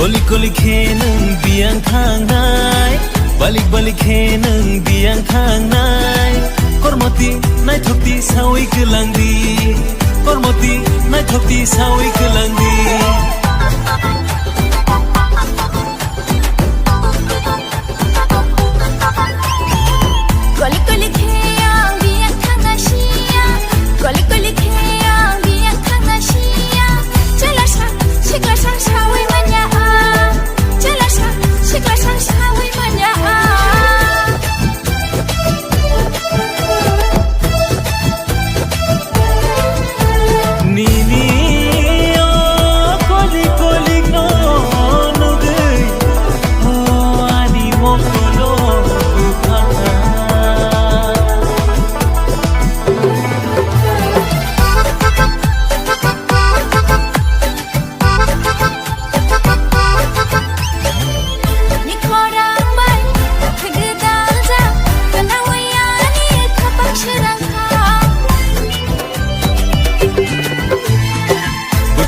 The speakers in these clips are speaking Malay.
Koli khe nang biang thang nai balik khe nang biang thang nai kormoti nai thokti sawi kelangdi kormoti nai thokti sawi kelangdi Koli khe yang biang thang na sia koli khe yang biang thang na sia chala sang sikla sang sawi manya chala sang sikla sang sawi manya Nini o koli no no gay o ani mo kolo ukhana ni korang bai thegedal ja kanawaya ni khapak sirang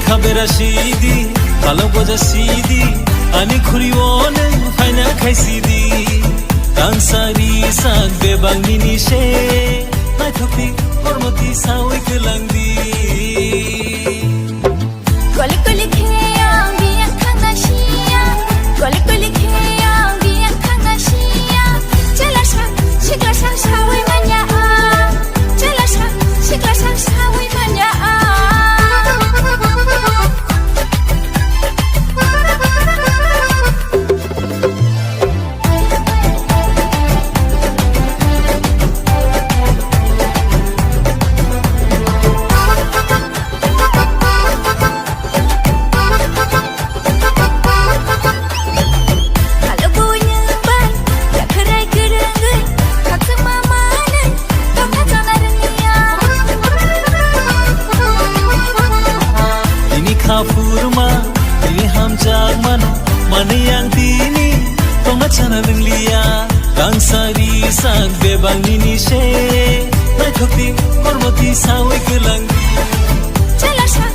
Khabera sidi kalo boja sidi ani khuri one faina khai sidi dansari sak bebang nini she nai thokti kormoti sawi kelangdi Koli khe yang biang thang na sia koli khe yang biang thang na sia chala sang sikla sang sawi manya chala sang sikla sang sawi manya Khapurma ini hamjak mano mane yang tini tonga chana ninglia dansari sak bebang nini she nai thokti kormoti sawi kelangdi chala sang